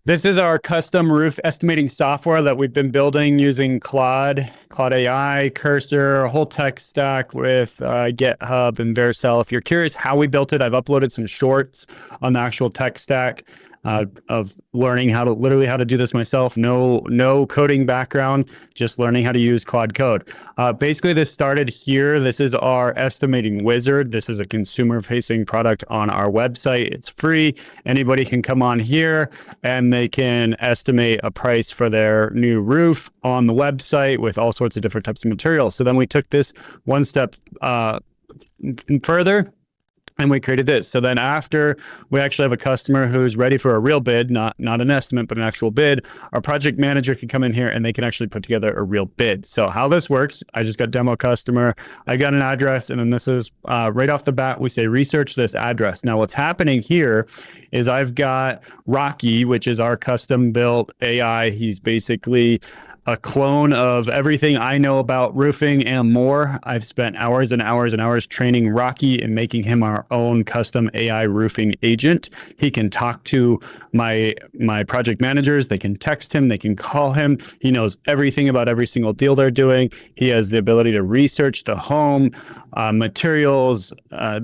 This is our custom roof estimating software that we've been building using Claude AI, Cursor, a whole tech stack with GitHub and Vercel. If you're curious how we built it, I've uploaded some shorts on the actual tech stack of learning how to do this myself. No coding background, just learning how to use Claude Code. Basically, this started here. This is our estimating wizard. This is a consumer-facing product on our website. It's free. Anybody can come on here and they can estimate a price for their new roof on the website with all sorts of different types of materials. So then we took this one step further, and we created this. So then after we actually have a customer who's ready for a real bid, not an estimate, but an actual bid, our project manager can come in here and they can actually put together a real bid. So how this works, I just got demo customer, I got an address, and then this is right off the bat, we say research this address. Now what's happening here is I've got Rocky, which is our custom built AI. He's basically a clone of everything I know about roofing and more. I've spent hours and hours and hours training Rocky and making him our own custom AI roofing agent. He can talk to my project managers. They can text him. They can call him. He knows everything about every single deal they're doing. He has the ability to research the home, materials,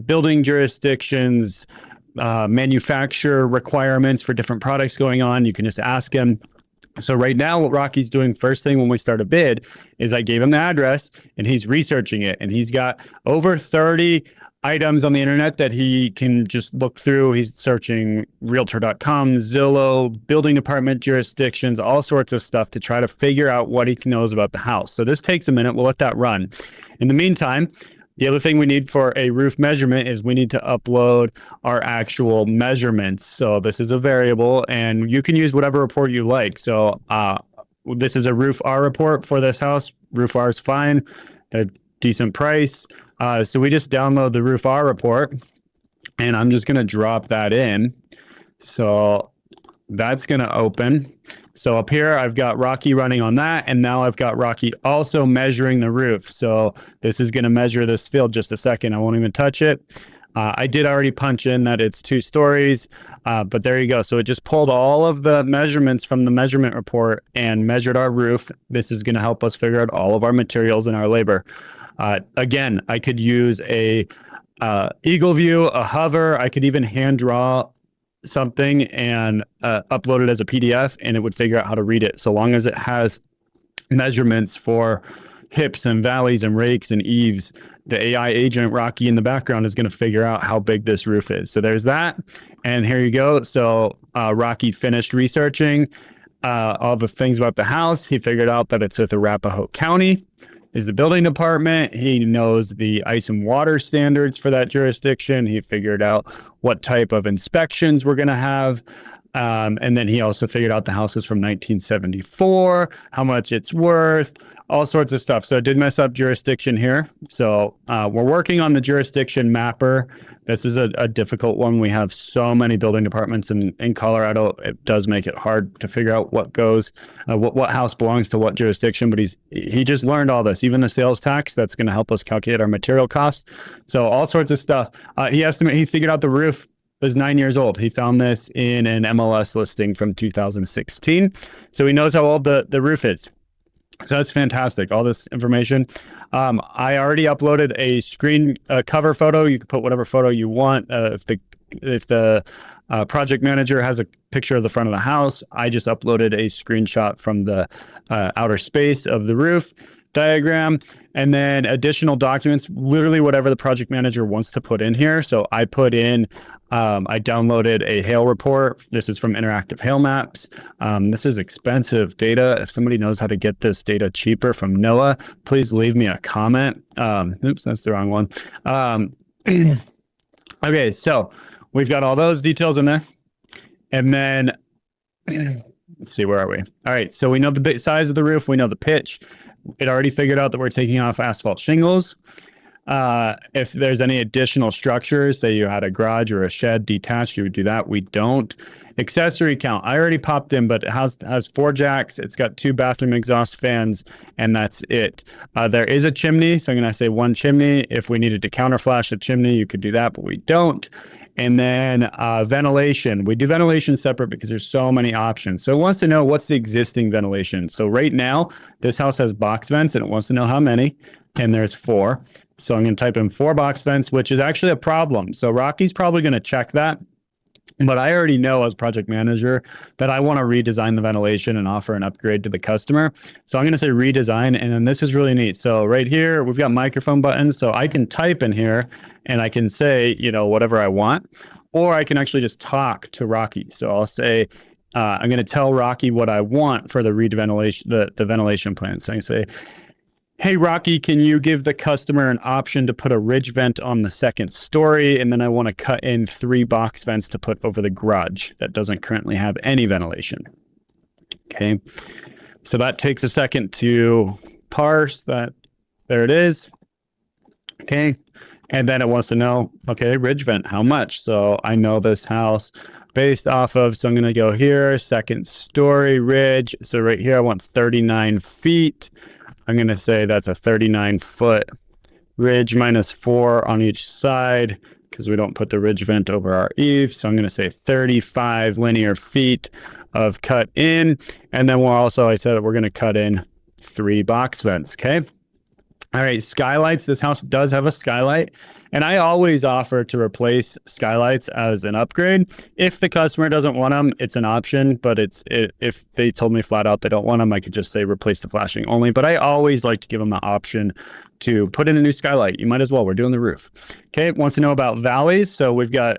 building jurisdictions, manufacturer requirements for different products going on. You can just ask him. So right now, what Rocky's doing first thing when we start a bid is I gave him the address and he's researching it. And he's got over 30 items on the internet that he can just look through. He's searching realtor.com, Zillow, building department jurisdictions, all sorts of stuff to try to figure out what he knows about the house. So this takes a minute. We'll let that run. In the meantime, the other thing we need for a roof measurement is we need to upload our actual measurements. So this is a variable and you can use whatever report you like. So this is a roof R report for this house. Roof R is fine. They're decent price. So we just download the roof R report and I'm just going to drop that in. So that's going to open. So up here, I've got Rocky running on that. And now I've got Rocky also measuring the roof. So this is going to measure this field just a second. I won't even touch it. I did already punch in that it's 2 stories, but there you go. So it just pulled all of the measurements from the measurement report and measured our roof. This is going to help us figure out all of our materials and our labor. Again, I could use a eagle view, a hover. I could even hand draw something and upload it as a PDF and it would figure out how to read it. So long as it has measurements for hips and valleys and rakes and eaves, the AI agent Rocky in the background is going to figure out how big this roof is. So there's that. And here you go. So Rocky finished researching all the things about the house. He figured out that it's with Arapahoe County is the building department. He knows the ice and water standards for that jurisdiction. He figured out what type of inspections we're going to have. And then he also figured out the house is from 1974, how much it's worth, all sorts of stuff. So it did mess up jurisdiction here. So we're working on the jurisdiction mapper. This is a difficult one. We have so many building departments in Colorado. It does make it hard to figure out what goes, what house belongs to what jurisdiction. But he just learned all this, even the sales tax. That's going to help us calculate our material costs. So all sorts of stuff. He figured out the roof was 9 years old. He found this in an MLS listing from 2016. So he knows how old the roof is. So that's fantastic. All this information. I already uploaded a screen cover photo. You can put whatever photo you want. If the project manager has a picture of the front of the house, I just uploaded a screenshot from the outer space of the roof diagram, and then additional documents, literally whatever the project manager wants to put in here. So I put in, I downloaded a hail report. This is from Interactive Hail Maps. This is expensive data. If somebody knows how to get this data cheaper from NOAA, please leave me a comment. Oops, that's the wrong one. Okay, so we've got all those details in there. And then let's see, where are we? All right, so we know the size of the roof. We know the pitch. It already figured out that we're taking off asphalt shingles. If there's any additional structures, say you had a garage or a shed detached, you would do that. We don't. Accessory count, I already popped in, but it has 4 jacks. It's got 2 bathroom exhaust fans, and that's it. There is a chimney, so I'm going to say 1 chimney. If we needed to counterflash a chimney, you could do that, but we don't. And then ventilation. We do ventilation separate because there's so many options. So it wants to know what's the existing ventilation. So right now, this house has box vents and it wants to know how many. And there's 4. So I'm going to type in 4 box vents, which is actually a problem. So Rocky's probably going to check that. But I already know as project manager that I want to redesign the ventilation and offer an upgrade to the customer. So I'm going to say redesign. And then this is really neat. So right here, we've got microphone buttons. So I can type in here and I can say, whatever I want, or I can actually just talk to Rocky. So I'll say, I'm going to tell Rocky what I want for the reventilation, the ventilation plan. So I can say, hey, Rocky, can you give the customer an option to put a ridge vent on the 2nd story? And then I want to cut in 3 box vents to put over the garage that doesn't currently have any ventilation. Okay. So that takes a second to parse that. There it is. Okay. And then it wants to know, okay, ridge vent, how much? So I know this house based off of, so I'm going to go here, 2nd story ridge. So right here, I want 39 feet. I'm going to say that's a 39-foot ridge minus 4 on each side because we don't put the ridge vent over our eave. So I'm going to say 35 linear feet of cut in. And then I said we're going to cut in 3 box vents. Okay. All right, skylights. This house does have a skylight, and I always offer to replace skylights as an upgrade. If the customer doesn't want them, it's an option, but if they told me flat out they don't want them, I could just say replace the flashing only. But I always like to give them the option to put in a new skylight. You might as well. We're doing the roof. Okay, wants to know about valleys. So we've got,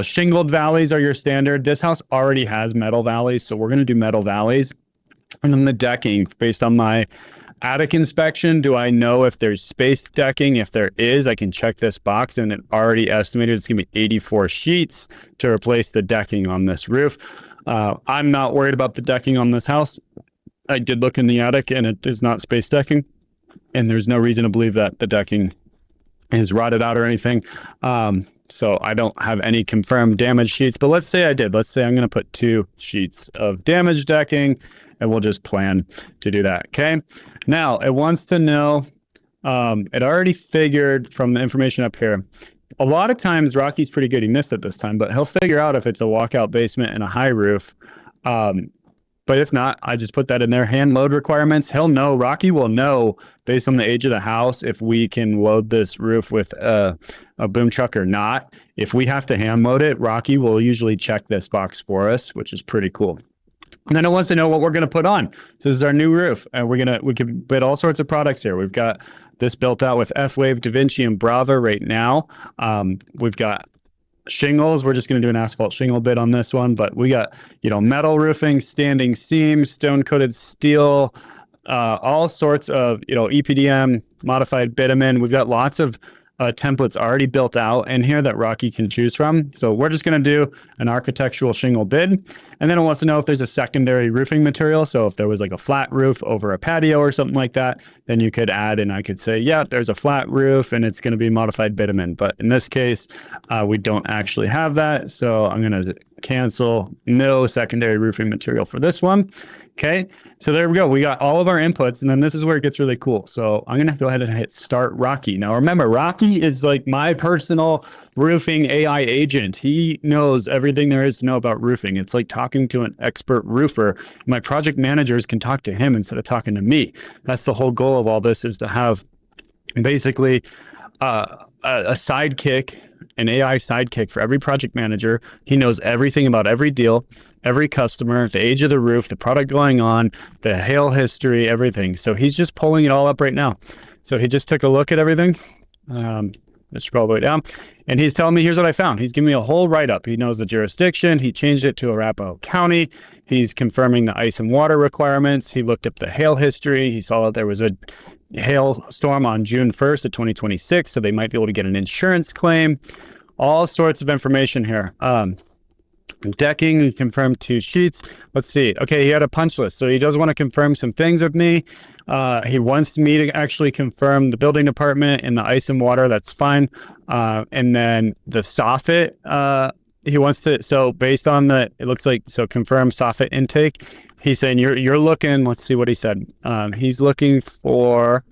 shingled valleys are your standard. This house already has metal valleys, so we're going to do metal valleys. And then the decking, based on my attic inspection, do I know if there's spaced decking? If there is, I can check this box, and it already estimated it's gonna be 84 sheets to replace the decking on this roof. I'm not worried about the decking on this house. I did look in the attic and it is not spaced decking, and there's no reason to believe that the decking is rotted out or anything. So I don't have any confirmed damage sheets, but let's say I did. Let's say I'm going to put 2 sheets of damage decking, and we'll just plan to do that. Okay. Now it wants to know, it already figured from the information up here. A lot of times Rocky's pretty good. He missed it this time, but he'll figure out if it's a walkout basement and a high roof. But if not, I just put that in there. Hand load requirements. Rocky will know based on the age of the house if we can load this roof with a boom truck or not. If we have to hand load it, Rocky will usually check this box for us, which is pretty cool. And then it wants to know what we're going to put on. So this is our new roof, and we can bid all sorts of products here. We've got this built out with F-Wave, DaVinci, and Brava right now. We've got shingles. We're just going to do an asphalt shingle bid on this one, but we got, metal roofing, standing seams, stone coated steel, all sorts of, EPDM, modified bitumen. We've got lots of templates already built out in here that Rocky can choose from. So we're just going to do an architectural shingle bid. And then it wants to know if there's a secondary roofing material. So if there was like a flat roof over a patio or something like that, then you could add, and I could say, yeah, there's a flat roof and it's going to be modified bitumen. But in this case, we don't actually have that. So I'm going to cancel no secondary roofing material for this one. Okay, so there we go. We got all of our inputs, and then this is where it gets really cool. So I'm gonna go ahead and hit start Rocky. Now remember, Rocky is like my personal roofing AI agent. He knows everything there is to know about roofing. It's like talking to an expert roofer. My project managers can talk to him instead of talking to me. That's the whole goal of all this, is to have basically a sidekick, an AI sidekick for every project manager. He knows everything about every deal, every customer, the age of the roof, the product going on, the hail history, everything. So he's just pulling it all up right now. So he just took a look at everything. Let's scroll all the way down. And he's telling me, here's what I found. He's giving me a whole write-up. He knows the jurisdiction. He changed it to Arapahoe County. He's confirming the ice and water requirements. He looked up the hail history. He saw that there was a hailstorm on June 1st of 2026, so they might be able to get an insurance claim. All sorts of information here. Decking, he confirmed 2 sheets. Let's see. Okay, he had a punch list, so he does want to confirm some things with me. He wants me to actually confirm the building department and the ice and water. That's fine. And then the soffit, he wants to, so based on it looks like, so confirm soffit intake. He's saying you're looking, let's see what he said. He's looking for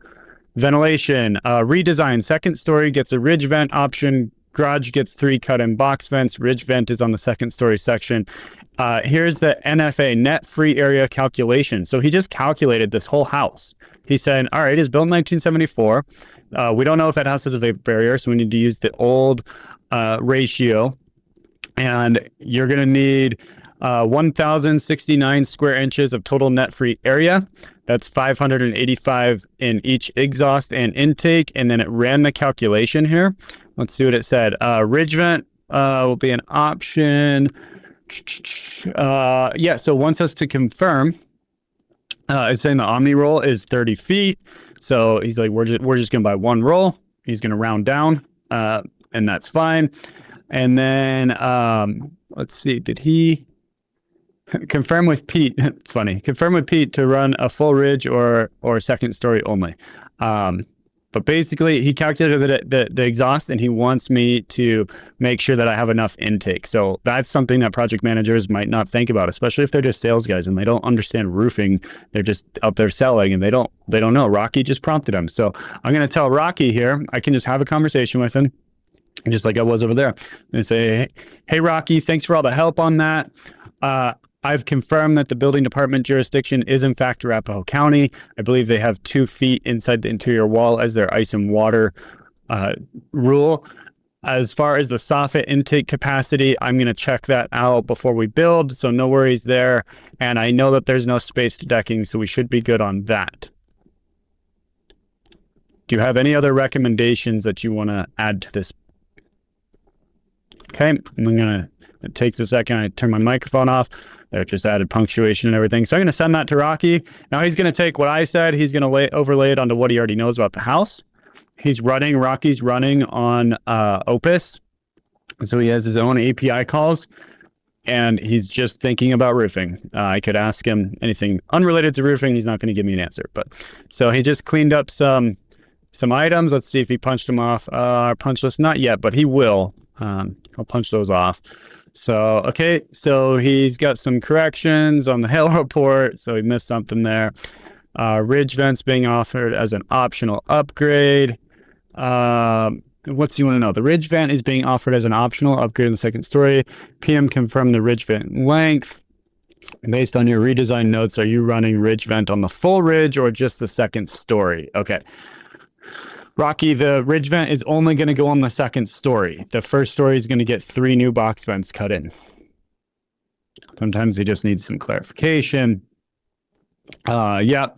ventilation, redesign, 2nd story gets a ridge vent option, Garage gets 3 cut-in box vents. Ridge vent is on the second story section. Here's the NFA, net free area calculation. So he just calculated this whole house. He said, all right, it's built in 1974. We don't know if that house has a vapor barrier, so we need to use the old ratio. And you're going to need 1,069 square inches of total net free area. That's 585 in each exhaust and intake. And then it ran the calculation here. Let's see what it said. Ridge vent will be an option. Yeah, so wants us to confirm. It's saying the Omni roll is 30 feet. So he's like, we're just going to buy one roll. He's going to round down, and that's fine. And then let's see, did he confirm with Pete? It's funny. Confirm with Pete to run a full ridge or second story only. But basically, he calculated the exhaust, and he wants me to make sure that I have enough intake. So that's something that project managers might not think about, especially if they're just sales guys and they don't understand roofing. They're just out there selling, and they don't know. Rocky just prompted him. So I'm going to tell Rocky here, I can just have a conversation with him, just like I was over there, and say, hey, Rocky, thanks for all the help on that. I've confirmed that the building department jurisdiction is in fact Arapahoe County. I believe they have 2 feet inside the interior wall as their ice and water rule. As far as the soffit intake capacity, I'm going to check that out before we build, so no worries there. And I know that there's no spaced decking, so we should be good on that. Do you have any other recommendations that you want to add to this? Okay, it takes a second. I turn my microphone off. There, just added punctuation and everything. So I'm going to send that to Rocky. Now he's going to take what I said. He's going to overlay it onto what he already knows about the house. Rocky's running on Opus. So he has his own API calls, and he's just thinking about roofing. I could ask him anything unrelated to roofing. He's not going to give me an answer. But so he just cleaned up some items. Let's see if he punched them off. Our punch list, not yet, but he will. I'll punch those off. So, okay, so he's got some corrections on the hail report, so he missed something there. Ridge vents being offered as an optional upgrade. What's he want to know? The ridge vent is being offered as an optional upgrade in the second story. PM confirmed the ridge vent length. Based on your redesign notes, are you running ridge vent on the full ridge or just the second story? Okay. Rocky, the ridge vent is only going to go on the second story. The first story is going to get 3 new box vents cut in. Sometimes he just needs some clarification. Yeah.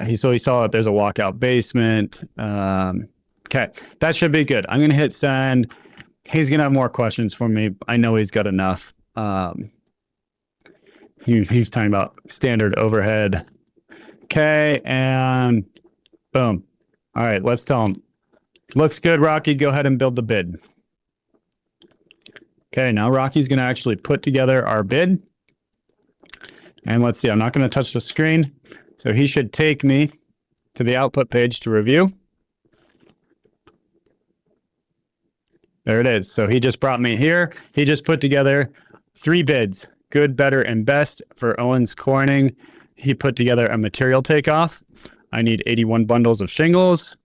He saw that there's a walkout basement. Okay, that should be good. I'm going to hit send. He's going to have more questions for me. I know he's got enough. He's talking about standard overhead. Okay, and boom. All right, let's tell him. Looks good, Rocky. Go ahead and build the bid. Okay, now Rocky's going to actually put together our bid. And let's see, I'm not going to touch the screen. So he should take me to the output page to review. There it is. So he just brought me here. He just put together 3 bids, good, better, and best for Owens Corning. He put together a material takeoff. I need 81 bundles of shingles.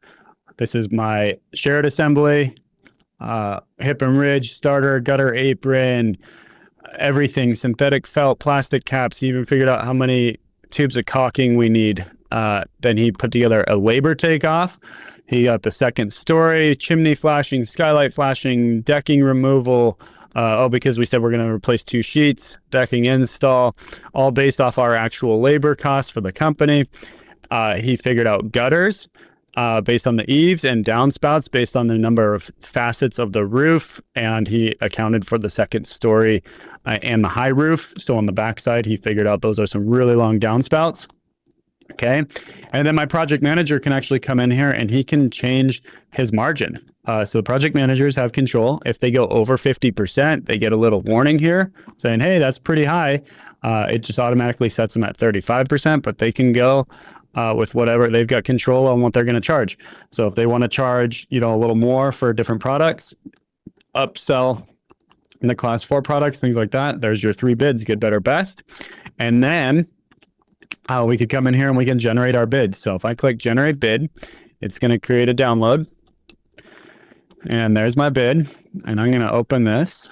This is my shared assembly, hip and ridge, starter, gutter apron, everything, synthetic felt, plastic caps. He even figured out how many tubes of caulking we need. Then he put together a labor takeoff. He got the second story, chimney flashing, skylight flashing, decking removal. Because we said we're going to replace 2 sheets, decking install, all based off our actual labor costs for the company. He figured out gutters based on the eaves and downspouts based on the number of facets of the roof. And he accounted for the second story and the high roof. So on the backside, he figured out those are some really long downspouts. Okay. And then my project manager can actually come in here and he can change his margin. So the project managers have control. If they go over 50%, they get a little warning here saying, hey, that's pretty high. It just automatically sets them at 35%, but they can go with whatever. They've got control on what they're going to charge. So if they want to charge, a little more for different products, upsell in the class 4 products, things like that, there's your 3 bids, good, better, best. And then we could come in here and we can generate our bid. So if I click generate bid, it's going to create a download. And there's my bid. And I'm going to open this.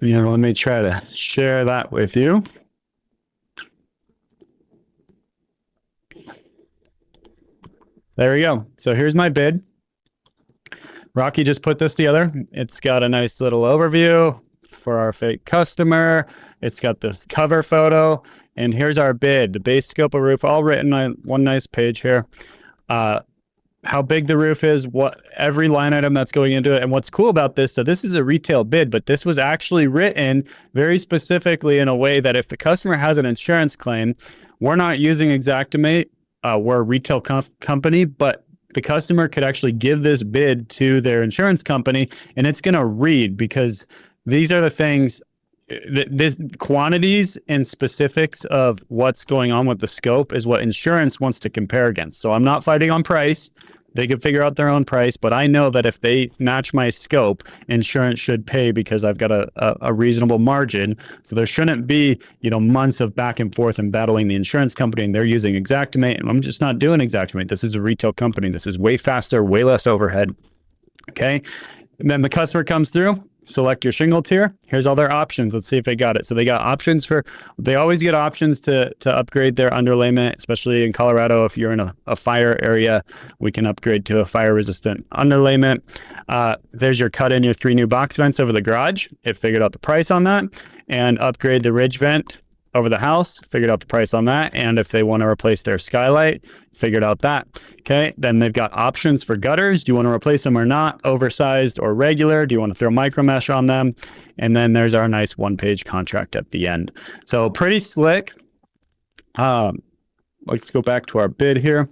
Let me try to share that with you. There we go. So here's my bid. Rocky just put this together. It's got a nice little overview for our fake customer. It's got the cover photo. And here's our bid, the base scope of roof, all written on one nice page here. How big the roof is, what every line item that's going into it. And what's cool about this, so this is a retail bid, but this was actually written very specifically in a way that if the customer has an insurance claim, we're not using Xactimate. We're a retail company, but the customer could actually give this bid to their insurance company, and it's going to read, because these are the things, the quantities and specifics of what's going on with the scope is what insurance wants to compare against. So I'm not fighting on price. They can figure out their own price, but I know that if they match my scope, insurance should pay because I've got a reasonable margin. So there shouldn't be, months of back and forth and battling the insurance company, and they're using Xactimate, and I'm just not doing Xactimate. This is a retail company. This is way faster, way less overhead. Okay. And then the customer comes through. Select your shingle tier. Here's all their options. Let's see if they got it. So they got options they always get options to upgrade their underlayment, especially in Colorado. If you're in a fire area, we can upgrade to a fire resistant underlayment. There's your cut in your 3 new box vents over the garage. It figured out the price on that. And upgrade the ridge vent over the house, figured out the price on that. And if they want to replace their skylight, figured out that. Okay. Then they've got options for gutters. Do you want to replace them or not? Oversized or regular? Do you want to throw micro mesh on them? And then there's our nice 1-page contract at the end. So pretty slick. Let's go back to our bid here.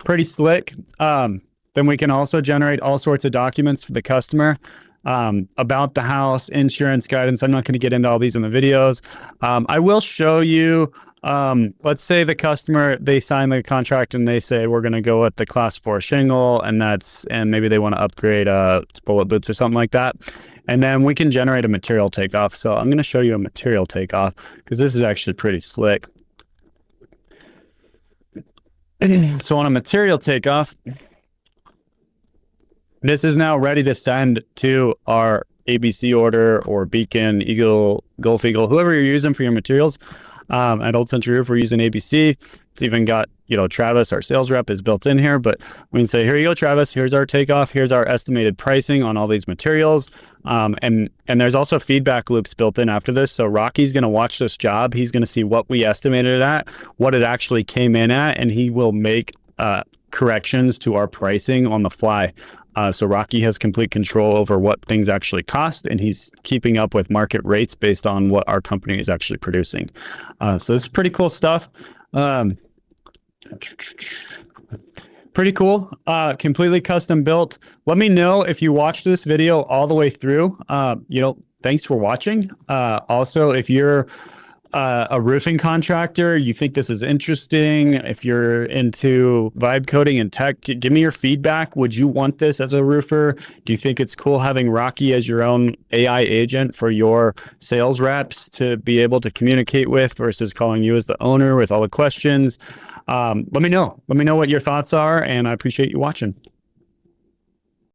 Pretty slick. Then we can also generate all sorts of documents for the customer. About the house, insurance guidance. I'm not going to get into all these in the videos. I will show you, let's say the customer, they sign the contract and they say, we're going to go with the class 4 shingle, and maybe they want to upgrade bullet boots or something like that. And then we can generate a material takeoff. So I'm going to show you a material takeoff because this is actually pretty slick. So on a material takeoff, this is now ready to send to our ABC order or Beacon, Eagle, Gulf Eagle, whoever you're using for your materials. At Old Century Roof, we're using ABC. It's even got, Travis, our sales rep, is built in here. But we can say, here you go, Travis. Here's our takeoff. Here's our estimated pricing on all these materials. And there's also feedback loops built in after this. So Rocky's going to watch this job. He's going to see what we estimated it at, what it actually came in at, and he will make corrections to our pricing on the fly. So Rocky has complete control over what things actually cost, and he's keeping up with market rates based on what our company is actually producing. So this is pretty cool stuff. Pretty cool. Completely custom built. Let me know if you watched this video all the way through. Thanks for watching. Also, if you're a roofing contractor, you think this is interesting, if you're into vibe coding and tech, give me your feedback. Would you want this as a roofer? Do you think it's cool having Rocky as your own AI agent for your sales reps to be able to communicate with versus calling you as the owner with all the questions? Let me know. Let me know what your thoughts are, and I appreciate you watching.